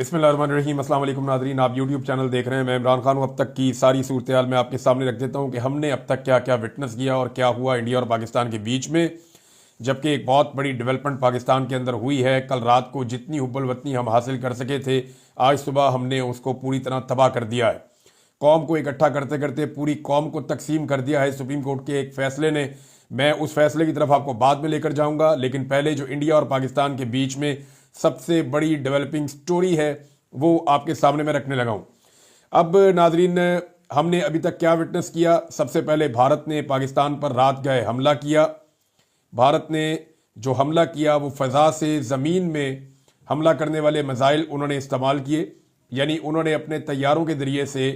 बिस्मिल्लाहिर्रहमानिर्रहीम। अस्सलाम वालेकुम नाज़रीन, आप यूट्यूब चैनल देख रहे हैं। मैं इमरान खान हूँ। अब तक की सारी सूरत हाल मैं आपके सामने रख देता हूँ कि हमने अब तक क्या क्या विटनेस किया और क्या हुआ इंडिया और पाकिस्तान के बीच में। जबकि एक बहुत बड़ी डेवलपमेंट पाकिस्तान के अंदर हुई है। कल रात को जितनी हुब्बल वतनी हम हासिल कर सके थे, आज सुबह हमने उसको पूरी तरह तबाह कर दिया है। कौम को इकट्ठा करते करते पूरी कौम को तकसीम कर दिया है सुप्रीम कोर्ट के एक फैसले ने। मैं उस फैसले की तरफ आपको बाद में लेकर जाऊंगा, लेकिन पहले जो इंडिया और पाकिस्तान के बीच में सबसे बड़ी डेवलपिंग स्टोरी है वो आपके सामने मैं रखने लगा हूं। अब नाजरीन, हमने अभी तक क्या विटनेस किया। सबसे पहले भारत ने पाकिस्तान पर रात गए हमला किया। भारत ने जो हमला किया वो फ़ज़ा से ज़मीन में हमला करने वाले मिसाइल उन्होंने इस्तेमाल किए, यानी उन्होंने अपने तैयारों के ज़रिए से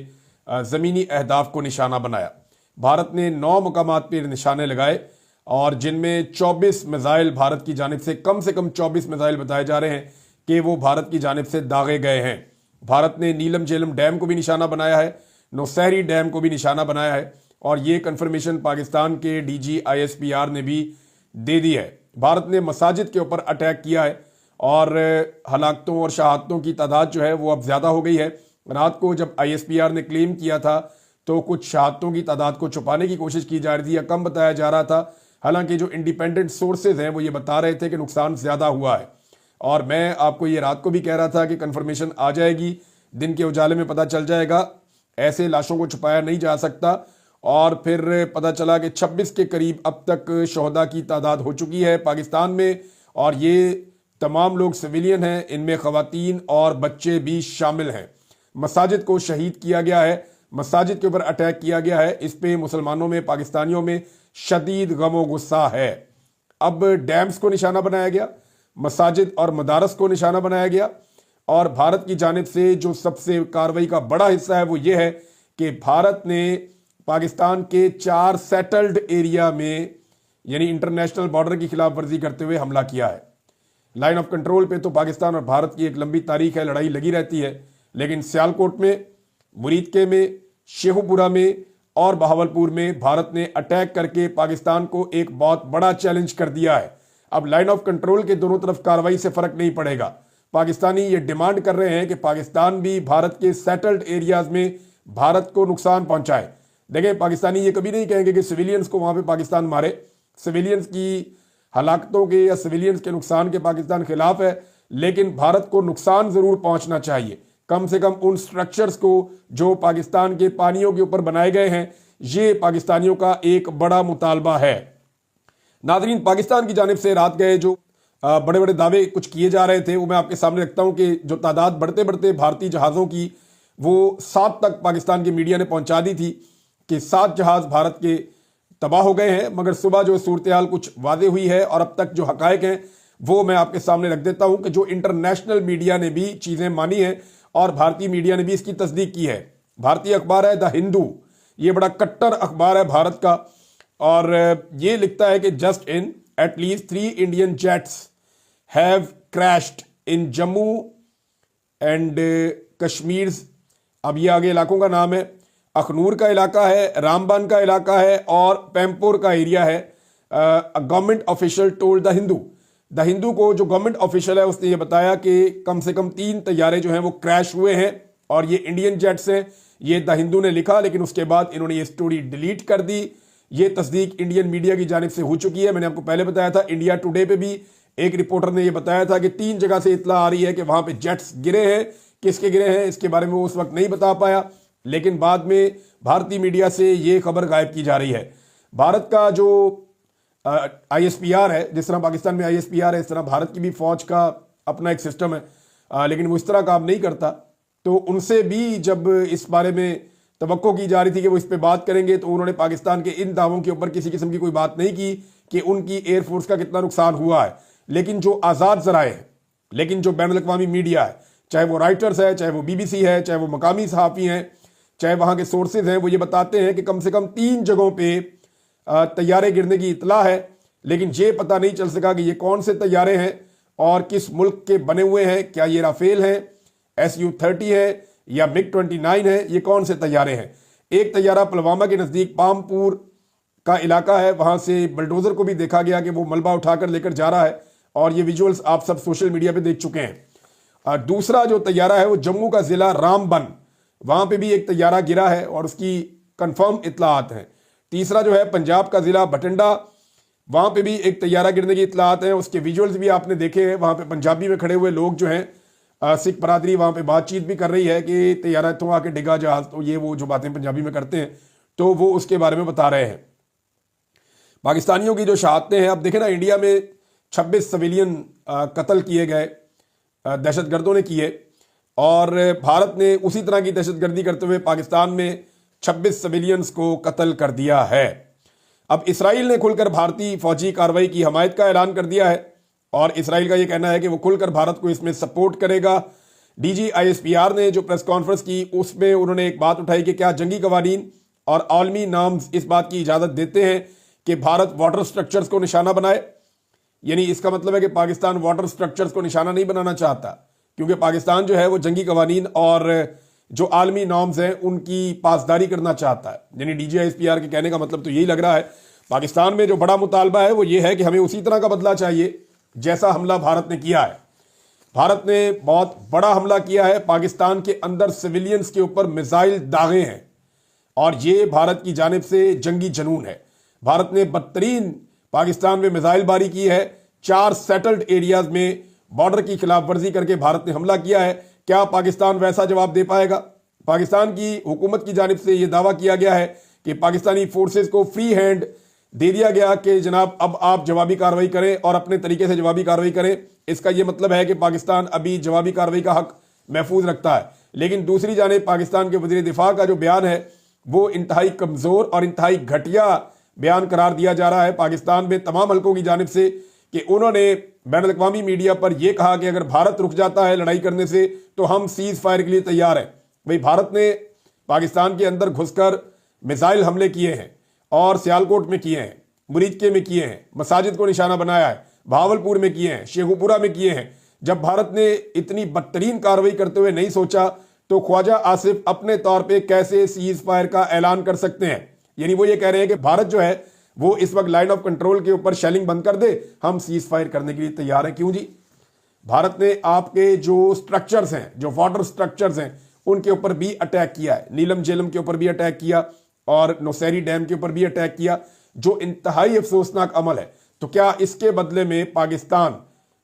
ज़मीनी अहदाफ को निशाना बनाया। भारत ने 9 मकामात पर निशाने लगाए और जिनमें 24 मिसाइल भारत की जानिब से कम 24 मिसाइल बताए जा रहे हैं कि वो भारत की जानिब से दागे गए हैं। भारत ने नीलम झेलम डैम को भी निशाना बनाया है, नौशहरी डैम को भी निशाना बनाया है और ये कंफर्मेशन पाकिस्तान के डीजी ISPR ने भी दे दी है। भारत ने मसाजिद के ऊपर अटैक किया है और हलाकतों और शहादतों की तादाद जो है वो अब ज़्यादा हो गई है। रात को जब ISPR ने क्लेम किया था तो कुछ शहादतों की तादाद को छुपाने की कोशिश की जा रही थी या कम बताया जा रहा था। हालांकि जो इंडिपेंडेंट सोर्सेज हैं वो ये बता रहे थे कि नुकसान ज़्यादा हुआ है और मैं आपको ये रात को भी कह रहा था कि कंफर्मेशन आ जाएगी, दिन के उजाले में पता चल जाएगा। ऐसे लाशों को छुपाया नहीं जा सकता। और फिर पता चला कि 26 के करीब अब तक शहदा की तादाद हो चुकी है पाकिस्तान में और ये तमाम लोग सिविलियन हैं, इनमें ख़वातीन और बच्चे भी शामिल हैं। मसाजिद को शहीद किया गया है, मसाजिद के ऊपर अटैक किया गया है। इस पे मुसलमानों में, पाकिस्तानियों में शदीद गम गुस्सा है। अब डैम्स को निशाना बनाया गया, मसाजिद और मदारस को निशाना बनाया गया और भारत की जानिब से जो सबसे कार्रवाई का बड़ा हिस्सा है वो ये है कि भारत ने पाकिस्तान के 4 सेटल्ड एरिया में यानी इंटरनेशनल बॉर्डर की खिलाफ वर्जी करते हुए हमला किया है। लाइन ऑफ कंट्रोल पे तो पाकिस्तान और भारत की एक लंबी तारीख है, लड़ाई लगी रहती है, लेकिन सियालकोट में, मुरीदके में, शेखुपुरा में और बहावलपुर में भारत ने अटैक करके पाकिस्तान को एक बहुत बड़ा चैलेंज कर दिया है। अब लाइन ऑफ कंट्रोल के दोनों तरफ कार्रवाई से फर्क नहीं पड़ेगा। पाकिस्तानी ये डिमांड कर रहे हैं कि पाकिस्तान भी भारत के सेटल्ड एरियाज में भारत को नुकसान पहुंचाए। देखें, पाकिस्तानी ये कभी नहीं कहेंगे कि सिविलियंस को वहां पे पाकिस्तान मारे। सिविलियंस की हलाकतों के या सिविलियंस के नुकसान के पाकिस्तान खिलाफ है, लेकिन भारत को नुकसान जरूर पहुंचना चाहिए, कम से कम उन स्ट्रक्चर्स को जो पाकिस्तान के पानियों के ऊपर बनाए गए हैं। ये पाकिस्तानियों का एक बड़ा मुतालबा है। नाजरीन, पाकिस्तान की जानिब से रात गए जो बड़े बड़े दावे कुछ किए जा रहे थे वो मैं आपके सामने रखता हूं कि जो तादाद बढ़ते बढ़ते भारतीय जहाज़ों की वो 7 तक पाकिस्तान की मीडिया ने पहुंचा दी थी कि 7 जहाज़ भारत के तबाह हो गए हैं। मगर सुबह जो सूरत हाल कुछ वादे हुई है और अब तक जो हकायक हैं वो मैं आपके सामने रख देता हूं कि जो इंटरनेशनल मीडिया ने भी चीज़ें मानी हैं और भारतीय मीडिया ने भी इसकी तस्दीक की है। भारतीय अखबार है द हिंदू, ये बड़ा कट्टर अखबार है भारत का और ये लिखता है कि just in at least 3 Indian jets have crashed in Jammu and Kashmir. अब ये आगे इलाकों का नाम है, अखनूर का इलाका है, रामबन का इलाका है और पैमपुर का एरिया है। Government official told the Hindu. The Hindu को जो गवर्नमेंट ऑफिशियल है उसने ये बताया कि कम से कम 3 तैयारे जो हैं वो क्रैश हुए हैं और ये इंडियन जेट्स हैं। ये द हिंदू ने लिखा, लेकिन उसके बाद इन्होंने ये स्टोरी डिलीट कर दी। ये तस्दीक इंडियन मीडिया की जानिब से हो चुकी है। मैंने आपको पहले बताया था, इंडिया टुडे पे भी एक रिपोर्टर ने यह बताया था कि 3 जगह से इतला आ रही है कि वहां पे जेट्स गिरे हैं। किसके गिरे हैं इसके बारे में वो उस वक्त नहीं बता पाया, लेकिन बाद में भारतीय मीडिया से ये खबर गायब की जा रही है। भारत का जो ISPR है, जिस तरह पाकिस्तान में ISPR है इस तरह भारत की भी फौज का अपना एक सिस्टम है, लेकिन वो इस तरह काम नहीं करता। तो उनसे भी जब इस बारे में तवक्को की जा रही थी कि वो इस पे बात करेंगे तो उन्होंने पाकिस्तान के इन दावों के ऊपर किसी किस्म की कोई बात नहीं की कि उनकी एयरफोर्स का कितना नुकसान हुआ है। लेकिन जो आज़ाद ज़राए हैं, लेकिन जो बैनुल अक़वामी मीडिया है, चाहे वो राइटर्स है, चाहे वो BBC है, चाहे वो मकामी सहाफ़ी हैं, चाहे वहाँ के सोर्सेज हैं, वो ये बताते हैं कि कम से कम 3 जगहों पर तैयारे गिरने की इतला है, लेकिन ये पता नहीं चल सका कि ये कौन से तैयारे हैं और किस मुल्क के बने हुए हैं। क्या ये राफेल हैं, SU-30 है या MiG-29 है, ये कौन से तैयारे हैं। एक तैयारा पुलवामा के नज़दीक पामपुर का इलाका है, वहाँ से बलडोज़र को भी देखा गया कि वो मलबा उठाकर लेकर जा रहा है और ये विजुअल्स आप सब सोशल मीडिया पे देख चुके हैं। दूसरा जो तैयारा है वो जम्मू का जिला रामबन, वहां पे भी एक तैयारा गिरा है और उसकी कंफर्म इतलात हैं। तीसरा जो है पंजाब का जिला बठिंडा, वहां पे भी एक तैयारा गिरने की इतलात हैं। उसके विजुअल्स भी आपने देखे हैं, वहां पे पंजाबी में खड़े हुए लोग जो हैं सिख बरादरी वहां पे बातचीत भी कर रही है कि तैयारा तो आके डिगा जहाज, तो ये वो जो बातें पंजाबी में करते हैं तो वो उसके बारे में बता रहे हैं। पाकिस्तानियों की जो शहादतें हैं, अब देखें ना, इंडिया में 26 सिविलियन कत्ल किए गए, दहशतगर्दों ने किए, और भारत ने उसी तरह की दहशतगर्दी करते हुए पाकिस्तान में 26 सिविलियंस को कत्ल कर दिया है। अब इसराइल ने खुलकर भारतीय फौजी कार्रवाई की हमायत का ऐलान कर दिया है और इसराइल का यह कहना है कि वो खुलकर भारत को इसमें सपोर्ट करेगा। DGISPR ने जो प्रेस कॉन्फ्रेंस की उसमें उन्होंने एक बात उठाई कि क्या जंगी कवानीन और आलमी नाम्स इस बात की इजाजत देते हैं कि भारत वाटर स्ट्रक्चर्स को निशाना बनाए। यानी इसका मतलब है कि पाकिस्तान वाटर स्ट्रक्चर्स को निशाना नहीं बनाना चाहता, क्योंकि पाकिस्तान जो है वो जंगी कवानीन और जो आलमी नॉर्म्स हैं उनकी पासदारी करना चाहता है। यानी DGISPR के कहने का मतलब तो यही लग रहा है, पाकिस्तान में जो बड़ा मुतालबा है वो ये है कि हमें उसी तरह का बदला चाहिए जैसा हमला भारत ने किया है। भारत ने बहुत बड़ा हमला किया है, पाकिस्तान के अंदर सिविलियंस के ऊपर मिसाइल दागे हैं और ये भारत की जानिब से जंगी जनून है। भारत ने बदतरीन पाकिस्तान में मिसाइलबारी की है, 4 सेटल्ड एरियाज में बॉर्डर की खिलाफ वर्जी करके भारत ने हमला किया है। क्या पाकिस्तान वैसा जवाब दे पाएगा? पाकिस्तान की हुकूमत की जानिब से यह दावा किया गया है कि पाकिस्तानी फोर्सेस को फ्री हैंड दे दिया गया कि जनाब अब आप जवाबी कार्रवाई करें और अपने तरीके से जवाबी कार्रवाई करें। इसका यह मतलब है कि पाकिस्तान अभी जवाबी कार्रवाई का हक महफूज रखता है। लेकिन दूसरी जानिब पाकिस्तान के वज़ीर दिफा का जो बयान है वो इंतहाई कमजोर और इंतहाई घटिया बयान करार दिया जा रहा है पाकिस्तान में तमाम हल्कों की जानिब से, कि उन्होंने बैनुल-अक़वामी मीडिया पर यह कहा कि अगर भारत रुक जाता है लड़ाई करने से तो हम सीज फायर के लिए तैयार हैं। भाई, भारत ने पाकिस्तान के अंदर घुसकर मिसाइल हमले किए हैं और सियालकोट में किए हैं, मुरीदके में किए हैं, मसाजिद को निशाना बनाया है, भावलपुर में किए हैं, शेखुपुरा में किए हैं। जब भारत ने इतनी बदतरीन कार्रवाई करते हुए नहीं सोचा तो ख्वाजा आसिफ अपने तौर पे कैसे सीज फायर का ऐलान कर सकते हैं? यानी वो ये कह रहे हैं कि भारत जो है वो इस वक्त लाइन ऑफ कंट्रोल के ऊपर शेलिंग बंद कर दे, हम सीज फायर करने के लिए तैयार हैं। क्यों जी? भारत ने आपके जो स्ट्रक्चर्स हैं, जो वाटर स्ट्रक्चर्स हैं, उनके ऊपर भी अटैक किया है। नीलम झेलम के ऊपर भी अटैक किया और नौशेरी डैम के ऊपर भी अटैक किया, जो इंतहाई अफसोसनाक अमल है। तो क्या इसके बदले में पाकिस्तान,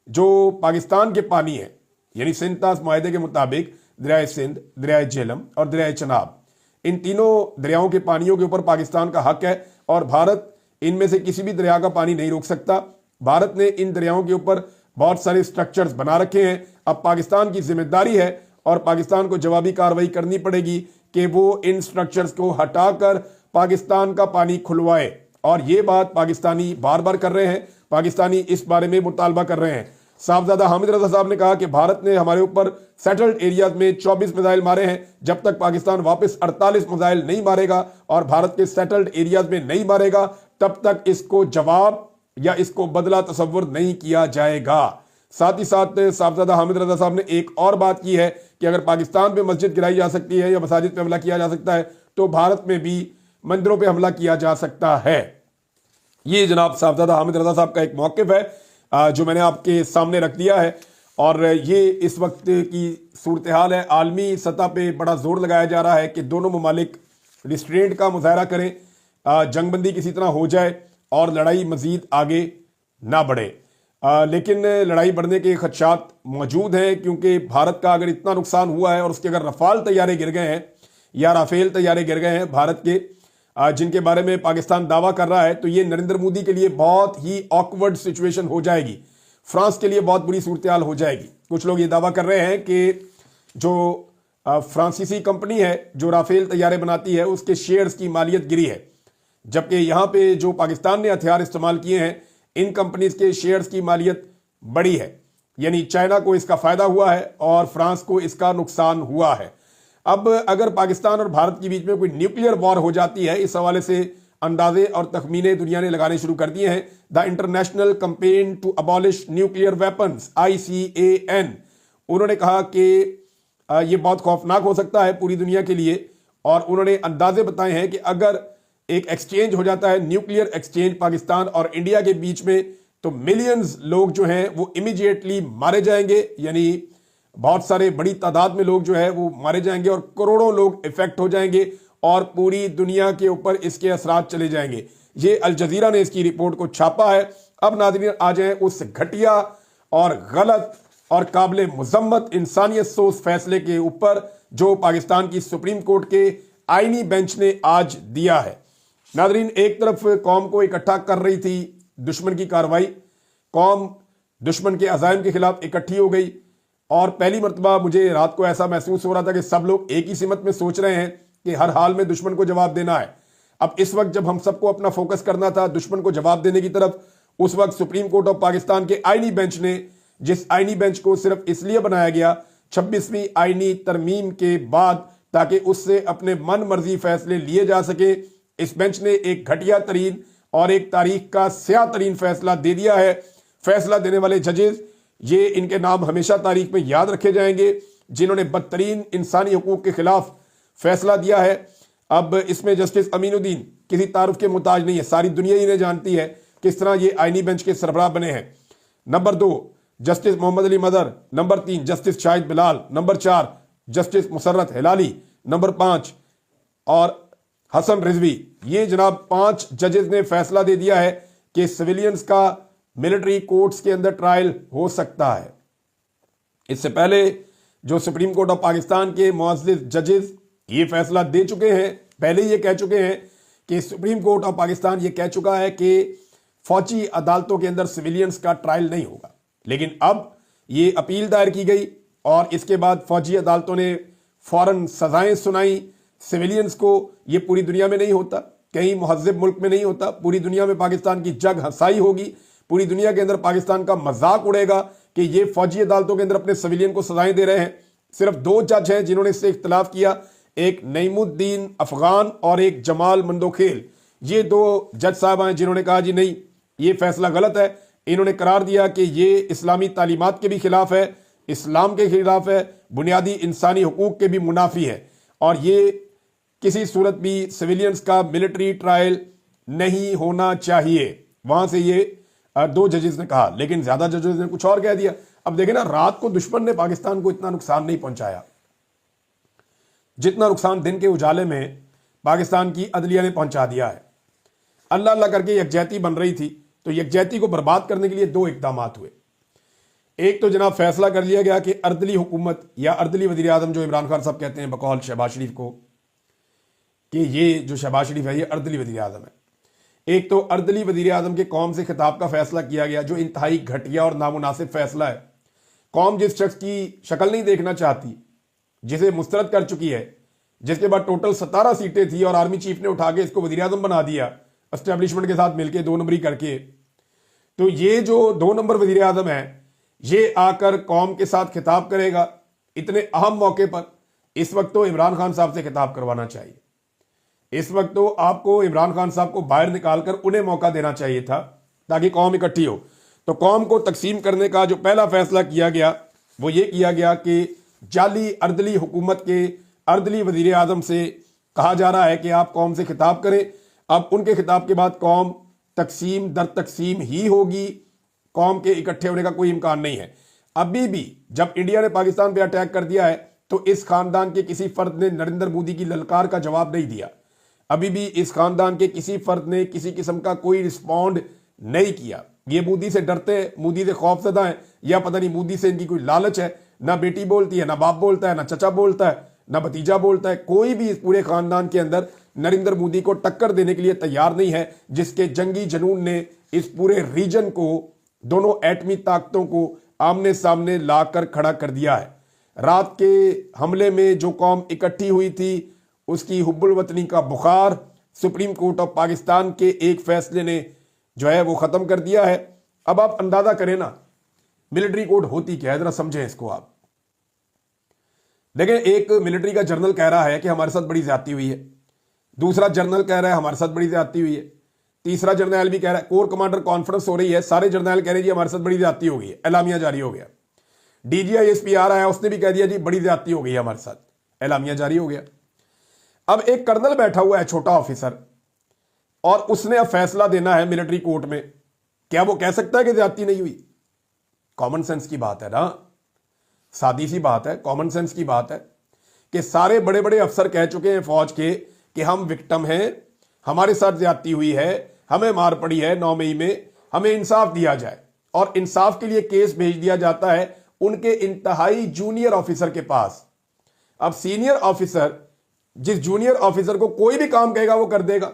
जो पाकिस्तान के पानी है, यानी सिंध ताश मुआहदे के मुताबिक दरियाए सिंध, दरियाए झेलम और दरियाए चनाब, इन तीनों दरियाओं के पानियों के ऊपर पाकिस्तान का हक है और भारत इनमें से किसी भी दरिया का पानी नहीं रोक सकता। भारत ने इन दरियाओं के ऊपर बहुत सारे स्ट्रक्चर्स बना रखे हैं। अब पाकिस्तान की जिम्मेदारी है और पाकिस्तान को जवाबी कार्रवाई करनी पड़ेगी कि वो इन स्ट्रक्चर्स को हटाकर पाकिस्तान का पानी खुलवाए। और ये बात पाकिस्तानी बार बार कर रहे हैं, पाकिस्तानी इस बारे में मुतालबा कर रहे हैं। साहबजादा हामिद रजा साहब ने कहा कि भारत ने हमारे ऊपर सेटल्ड एरियाज में 24 मिसाइल मारे हैं, जब तक पाकिस्तान वापस 48 मिसाइल नहीं मारेगा और भारत के सेटल्ड एरियाज में नहीं मारेगा तब तक इसको जवाब या इसको बदला तसव्वुर नहीं किया जाएगा। साथ ही साथ साहबजादा हामिद रजा साहब ने एक और बात की है कि अगर पाकिस्तान पे मस्जिद गिराई जा सकती है या मसाजिद पे हमला किया जा सकता है तो भारत में भी मंदिरों पे हमला किया जा सकता है। ये जनाब साहबजादा हामिद रजा साहब का एक मौक़िफ़ है जो मैंने आपके सामने रख दिया है। और ये इस वक्त की सूरत हाल है। आलमी सतह पे बड़ा जोर लगाया जा रहा है कि दोनों ममालिक रिस्ट्रेंट का मुजाहरा करें, जंगबंदी किसी तरह हो जाए और लड़ाई मजीद आगे ना बढ़े। लेकिन लड़ाई बढ़ने के खदशात मौजूद हैं, क्योंकि भारत का अगर इतना नुकसान हुआ है और उसके अगर रफाल तैयारे गिर गए हैं या राफेल तैयारे गिर गए हैं भारत के, जिनके बारे में पाकिस्तान दावा कर रहा है, तो ये नरेंद्र मोदी के लिए बहुत ही ऑकवर्ड सिचुएशन हो जाएगी। फ्रांस के लिए बहुत बुरी सूरत हाल हो जाएगी। कुछ लोग ये दावा कर रहे हैं कि जो फ्रांसीसी कंपनी है जो राफेल तैयारे बनाती है उसके शेयर्स की मालियत गिरी है, जबकि यहाँ पे जो पाकिस्तान ने हथियार इस्तेमाल किए हैं इन कंपनीज के शेयर्स की मालियत बढ़ी है। यानी चाइना को इसका फायदा हुआ है और फ्रांस को इसका नुकसान हुआ है। अब अगर पाकिस्तान और भारत के बीच में कोई न्यूक्लियर वॉर हो जाती है, इस हवाले से अंदाजे और तखमीने दुनिया ने लगाने शुरू कर दिए हैं। The International Campaign to Abolish Nuclear Weapons ICAN, उन्होंने कहा कि ये बहुत खौफनाक हो सकता है पूरी दुनिया के लिए। और उन्होंने अंदाजे बताए हैं कि अगर एक एक्सचेंज हो जाता है, न्यूक्लियर एक्सचेंज पाकिस्तान और इंडिया के बीच में, तो मिलियंस लोग जो हैं वो इमीडिएटली मारे जाएंगे। यानी बहुत सारे बड़ी तादाद में लोग जो है वो मारे जाएंगे और करोड़ों लोग इफेक्ट हो जाएंगे और पूरी दुनिया के ऊपर इसके असरात चले जाएंगे। ये अल जजीरा ने इसकी रिपोर्ट को छापा है। अब नाज़रीन आ जाए उस घटिया और गलत और काबिल मुजम्मत इंसानियत सोच फैसले के ऊपर जो पाकिस्तान की सुप्रीम कोर्ट के आईनी बेंच ने आज दिया है। नाज़रीन, एक तरफ कौम को इकट्ठा कर रही थी दुश्मन की कार्रवाई, कौम दुश्मन के अज़ाइम के खिलाफ इकट्ठी हो गई और पहली मरतबा मुझे रात को ऐसा महसूस हो रहा था कि सब लोग एक ही सिमत में सोच रहे हैं कि हर हाल में दुश्मन को जवाब देना है। अब इस वक्त जब हम सबको अपना फोकस करना था दुश्मन को जवाब देने की तरफ, उस वक्त सुप्रीम कोर्ट ऑफ पाकिस्तान के आईनी बेंच ने, जिस आईनी बेंच को सिर्फ इसलिए बनाया गया 26वीं आईनी तरमीम के बाद ताकि उससे अपने मन मर्जी फैसले लिए जा सके, इस बेंच ने एक घटिया तरीन और एक तारीख का स्याह तरीन फैसला दे दिया है। फैसला देने वाले जजेस, ये इनके नाम हमेशा तारीख में याद रखे जाएंगे, जिन्होंने बदतरीन इंसानी हुकूक के खिलाफ फैसला दिया है। अब इसमें जस्टिस अमीनुद्दीन किसी तारुफ के मुताज नहीं है, सारी दुनिया इन्हें जानती है किस तरह ये आईनी बेंच के सरबराह बने हैं। Number 2 justice Mohammad Ali Mazhar, number 3 justice Shahid Bilal, number 4 justice Musarrat Hilali, number 5 और हसन रिजवी। ये जनाब 5 जजेस ने फैसला दे दिया है कि सिविलियंस का मिलिट्री कोर्ट्स के अंदर ट्रायल हो सकता है। इससे पहले जो सुप्रीम कोर्ट ऑफ पाकिस्तान के मुअज़्ज़िज़ जजेस ये फैसला दे चुके हैं, पहले ये कह चुके हैं कि सुप्रीम कोर्ट ऑफ पाकिस्तान ये कह चुका है कि फौजी अदालतों के अंदर सिविलियंस का ट्रायल नहीं होगा। लेकिन अब ये अपील दायर की गई और इसके बाद फौजी अदालतों ने फौरन सजाएं सुनाई सिविलियंस को। ये पूरी दुनिया में नहीं होता, कहीं मुहज़्ज़िब मुल्क में नहीं होता, पूरी दुनिया में पाकिस्तान की जग हंसाई होगी, पूरी दुनिया के अंदर पाकिस्तान का मजाक उड़ेगा कि ये फौजी अदालतों के अंदर अपने सिविलियन को सजाएं दे रहे हैं। सिर्फ 2 जज हैं जिन्होंने इससे इख्तलाफ किया, एक नईमुद्दीन अफगान और एक जमाल मंदोखेल। ये 2 जज साहब हैं जिन्होंने कहा जी नहीं, ये फैसला गलत है। इन्होंने करार दिया कि ये इस्लामी तालीमात के भी खिलाफ है, इस्लाम के खिलाफ है, बुनियादी इंसानी हुकूक के भी मुनाफी है और ये किसी सूरत भी सिविलियंस का मिलिट्री ट्रायल नहीं होना चाहिए। वहां से ये 2 जजेस ने कहा, लेकिन ज्यादा जजेस ने कुछ और कह दिया। अब देखें ना, रात को दुश्मन ने पाकिस्तान को इतना नुकसान नहीं पहुंचाया जितना नुकसान दिन के उजाले में पाकिस्तान की अदलिया ने पहुंचा दिया है। अल्लाह अल्लाह करके यकजहती बन रही थी, तो यकजहती को बर्बाद करने के लिए 2 इकदाम हुए। एक तो जनाब फैसला कर लिया गया कि अर्दली हुकूमत या अर्दली वज़ीर आज़म, जो इमरान खान साहब कहते हैं बकौल शहबाज शरीफ को, कि ये जो शहबाज शरीफ है ये अर्दली वज़ीर आज़म है। एक तो अर्दली वज़ीर आज़म के कौम से खिताब का फैसला किया गया, जो इंतहाई घटिया और नामुनासिब फैसला है। कौम जिस शख्स की शक्ल नहीं देखना चाहती, जिसे मुस्तरद कर चुकी है, जिसके बाद टोटल 17 सीटें थी और आर्मी चीफ ने उठा के इसको वज़ीर आज़म बना दिया एस्टेब्लिशमेंट के साथ मिलकर 2 नंबरी करके। तो ये जो 2 नंबर वज़ीर आज़म है ये आकर कौम के साथ खिताब करेगा इतने अहम मौके पर। इस वक्त तो इमरान खान साहब से खिताब करवाना चाहिए, इस वक्त तो आपको इमरान खान साहब को बाहर निकालकर उन्हें मौका देना चाहिए था ताकि कौम इकट्ठी हो। तो कौम को तकसीम करने का जो पहला फैसला किया गया वो ये किया गया कि जाली अर्दली हुकूमत के अर्दली वज़ीर आज़म से कहा जा रहा है कि आप कौम से खिताब करें। अब उनके खिताब के बाद कौम तकसीम दर तकसीम ही होगी, कौम के इकट्ठे होने का कोई इम्कान नहीं है। अभी भी जब इंडिया ने पाकिस्तान पे अटैक कर दिया है तो इस खानदान के किसी फर्द ने नरेंद्र मोदी की ललकार का जवाब नहीं दिया। अभी भी इस खानदान के किसी फर्द ने किसी किस्म का कोई रिस्पॉन्ड नहीं किया। ये मोदी से डरते हैं, मोदी से खौफजदा हैं, या पता नहीं मोदी से इनकी कोई लालच है। ना बेटी बोलती है, ना बाप बोलता है, ना चचा बोलता है, ना भतीजा बोलता है। कोई भी इस पूरे खानदान के अंदर नरेंद्र मोदी को टक्कर देने के लिए तैयार नहीं है, जिसके जंगी जनून ने इस पूरे रीजन को, दोनों एटमी ताकतों को आमने सामने लाकर खड़ा कर दिया है। रात के हमले में जो कौम इकट्ठी हुई थी उसकी हुब्बुल वतनी का बुखार सुप्रीम कोर्ट ऑफ पाकिस्तान के एक फैसले ने जो है वो खत्म कर दिया है। अब आप अंदाजा करें ना मिलिट्री कोर्ट होती क्या है, जरा समझें इसको आप। देखें, एक मिलिट्री का जनरल कह रहा है कि हमारे साथ बड़ी ज्यादती हुई है, दूसरा जनरल कह रहा है हमारे साथ बड़ी ज्यादती हुई है, तीसरा जर्नैल भी कह रहा है, कोर कमांडर कॉन्फ्रेंस हो रही है, सारे जर्नैल कह रहे हैं जी हमारे साथ बड़ी ज्यादती हो गई है, एलामिया जारी हो गया। डीजीआईएसपी आ रहा है, उसने भी कह दिया जी बड़ी ज्यादती हो गई है हमारे साथ, एलामिया जारी हो गया। अब एक कर्नल बैठा हुआ है, छोटा ऑफिसर, और उसने अब फैसला देना है मिलिट्री कोर्ट में। क्या वो कह सकता है कि ज्यादती नहीं हुई? कॉमन सेंस की बात है ना। सादी सी बात है, कॉमन सेंस की बात है कि सारे बड़े बड़े अफसर कह चुके हैं फौज के कि हम विक्टिम हैं, हमारे साथ ज्यादती हुई है, हमें मार पड़ी है 9 मई में, हमें इंसाफ दिया जाए। और इंसाफ के लिए केस भेज दिया जाता है उनके इंतहाई जूनियर ऑफिसर के पास। अब सीनियर ऑफिसर जिस जूनियर ऑफिसर को कोई भी काम कहेगा वो कर देगा।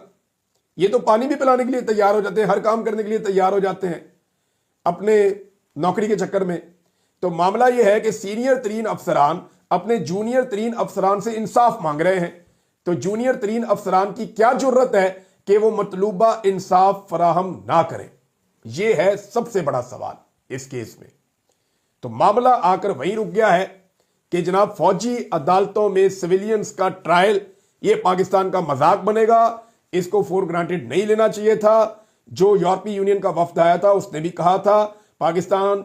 ये तो पानी भी पिलाने के लिए तैयार हो जाते हैं, हर काम करने के लिए तैयार हो जाते हैं अपने नौकरी के चक्कर में। तो मामला यह है कि सीनियर तरीन अफसरान अपने जूनियर तरीन अफसरान से इंसाफ मांग रहे हैं। तो जूनियर तरीन अफसरान की क्या जरूरत है कि वो मतलूबा इंसाफ फराहम ना करें? यह है सबसे बड़ा सवाल इस केस में। तो मामला आकर वहीं रुक गया है कि जनाब फौजी अदालतों में सिविलियंस का ट्रायल ये पाकिस्तान का मजाक बनेगा, इसको फॉर ग्रांटेड नहीं लेना चाहिए था। जो यूरोपीय यूनियन का वफ्द आया था उसने भी कहा था पाकिस्तान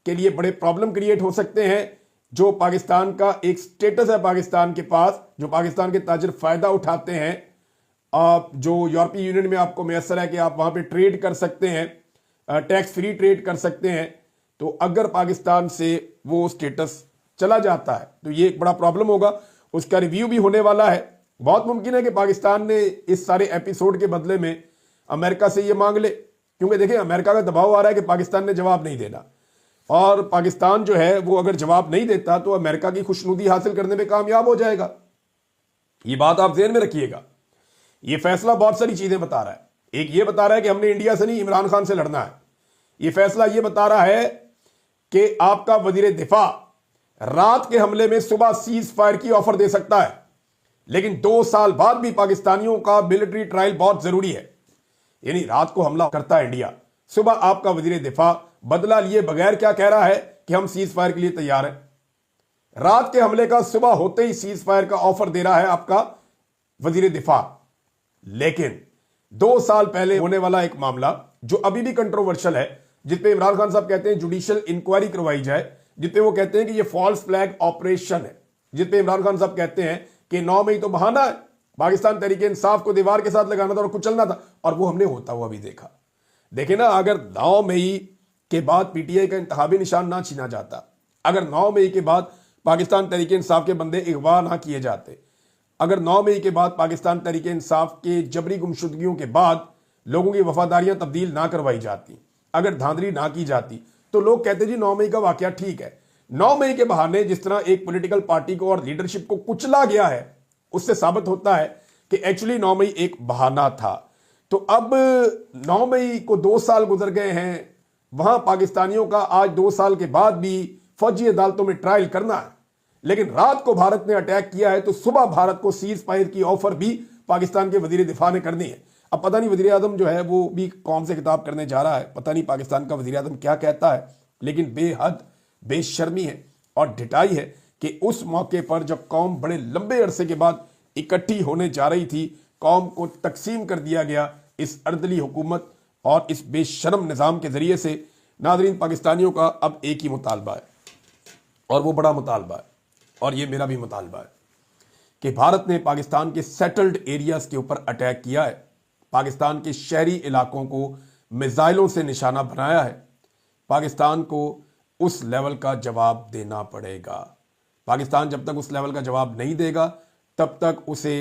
के लिए बड़े प्रॉब्लम क्रिएट हो सकते हैं। जो पाकिस्तान का एक स्टेटस है पाकिस्तान के पास, जो पाकिस्तान के ताजिर फायदा उठाते हैं, आप जो यूरोपीय यूनियन में आपको मैसर है कि आप वहां पे ट्रेड कर सकते हैं, टैक्स फ्री ट्रेड कर सकते हैं। तो अगर पाकिस्तान से वो स्टेटस चला जाता है तो ये एक बड़ा प्रॉब्लम होगा। उसका रिव्यू भी होने वाला है। बहुत मुमकिन है कि पाकिस्तान ने इस सारे एपिसोड के बदले में अमेरिका से ये मांग ले, क्योंकि देखिए अमेरिका का दबाव आ रहा है कि पाकिस्तान ने जवाब नहीं देना, और पाकिस्तान जो है वो अगर जवाब नहीं देता तो अमेरिका की खुशनुदी हासिल करने में कामयाब हो जाएगा। ये बात आप ज़हन में रखिएगा। ये फैसला बहुत सारी चीजें बता रहा है। एक ये बता रहा है कि हमने इंडिया से नहीं इमरान खान से लड़ना है। ये फैसला ये बता रहा है कि आपका वजीर दिफा रात के हमले में सुबह सीज फायर की ऑफर दे सकता है, लेकिन 2 साल बाद भी पाकिस्तानियों का मिलिट्री ट्रायल बहुत जरूरी है। यानी रात को हमला करता है इंडिया, सुबह आपका वजीर दिफा बदला लिए बगैर क्या कह रहा है कि हम सीज फायर के लिए तैयार हैं। रात के हमले का सुबह होते ही सीज फायर का ऑफर दे रहा है आपका वजीर दिफा। लेकिन 2 साल पहले होने वाला एक मामला जो अभी भी कंट्रोवर्शियल है, जिसपे इमरान खान साहब कहते हैं जुडिशियल इंक्वायरी करवाई जाए, जिसपे वो कहते हैं कि ये फॉल्स फ्लैग ऑपरेशन है, जिसपे इमरान खान साहब कहते हैं कि 9 मई तो बहाना है, पाकिस्तान तहरीक इंसाफ को दीवार के साथ लगाना था और कुचलना था, और वो हमने होता हुआ भी देखा। देखे ना, अगर 9 मई के बाद पीटीआई का इंतखाबी निशान ना छीना जाता, अगर 9 मई के बाद पाकिस्तान तहरीक इंसाफ के बंदे अगवा ना किए जाते, अगर 9 मई के बाद पाकिस्तान तहरीक इंसाफ के जबरी गुमशुदगियों के बाद लोगों की वफादारियां तब्दील ना करवाई जाती, अगर धांधली ना की जाती, तो लोग कहते जी 9 मई का वाकया ठीक है। 9 मई के बहाने जिस तरह एक पॉलिटिकल पार्टी को और लीडरशिप को कुचला गया है, उससे साबित होता है कि एक्चुअली 9 मई एक बहाना था। तो अब 9 मई को 2 साल गुजर गए हैं, वहां पाकिस्तानियों का आज 2 साल के बाद भी फौजी अदालतों में ट्रायल करना है, लेकिन रात को भारत ने अटैक किया है तो सुबह भारत को सीज फायर की ऑफर भी पाकिस्तान के वजीर दिफा ने करनी है। अब पता नहीं वजीर आजम जो है वो भी कौन से खिताब करने जा रहा है, पता नहीं पाकिस्तान का वजीर आजम क्या कहता है, लेकिन बेहद बेशर्मी है और ढिठाई है कि उस मौके पर जब कौम बड़े लंबे अरसे के बाद इकट्ठी होने जा रही थी, कौम को तकसीम कर दिया गया इस अर्दली हुकूमत और इस बेशर्म निज़ाम के जरिए से। नाज़रीन, पाकिस्तानियों का अब एक ही मुतालबा है, और वो बड़ा मुतालबा है, और ये मेरा भी मुतालबा है कि भारत ने पाकिस्तान के सेटल्ड एरियाज के ऊपर अटैक किया है, पाकिस्तान के शहरी इलाकों को मिसाइलों से निशाना बनाया है। पाकिस्तान को उस लेवल का जवाब देना पड़ेगा। पाकिस्तान जब तक उस लेवल का जवाब नहीं देगा तब तक उसे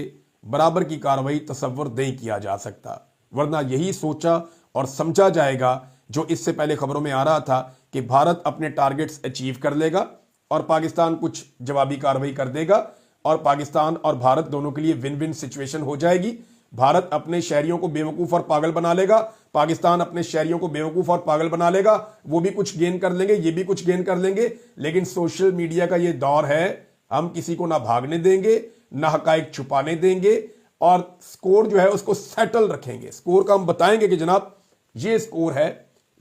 बराबर की कार्रवाई तसव्वुर नहीं किया जा सकता, वरना यही सोचा और समझा जाएगा जो इससे पहले खबरों में आ रहा था कि भारत अपने टारगेट्स अचीव कर लेगा और पाकिस्तान कुछ जवाबी कार्रवाई कर देगा और पाकिस्तान और भारत दोनों के लिए विन विन सिचुएशन हो जाएगी। भारत अपने शहरियों को बेवकूफ और पागल बना लेगा, पाकिस्तान अपने शहरियों को बेवकूफ और पागल बना लेगा, वो भी कुछ गेन कर लेंगे, ये भी कुछ गेन कर लेंगे। लेकिन सोशल मीडिया का ये दौर है, हम किसी को ना भागने देंगे ना हकायक छुपाने देंगे, और स्कोर जो है उसको सेटल रखेंगे। स्कोर का हम बताएंगे कि जनाब ये स्कोर है,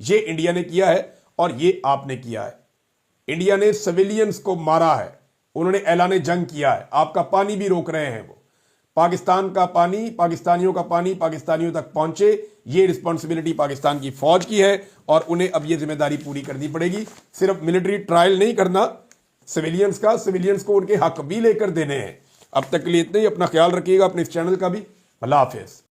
ये इंडिया ने किया है और ये आपने किया है। इंडिया ने सिविलियंस को मारा है, उन्होंने ऐलान जंग किया है, आपका पानी भी रोक रहे हैं वो। पाकिस्तान का पानी, पाकिस्तानियों का पानी पाकिस्तानियों तक पहुंचे, ये रिस्पॉन्सिबिलिटी पाकिस्तान की फौज की है और उन्हें अब ये जिम्मेदारी पूरी करनी पड़ेगी। सिर्फ मिलिट्री ट्रायल नहीं करना सिविलियंस का, सिविलियंस को उनके हक भी लेकर देने हैं। अब तक के लिए इतना ही। अपना ख्याल रखिएगा, अपने इस चैनल का भी। अल्लाह हाफिज।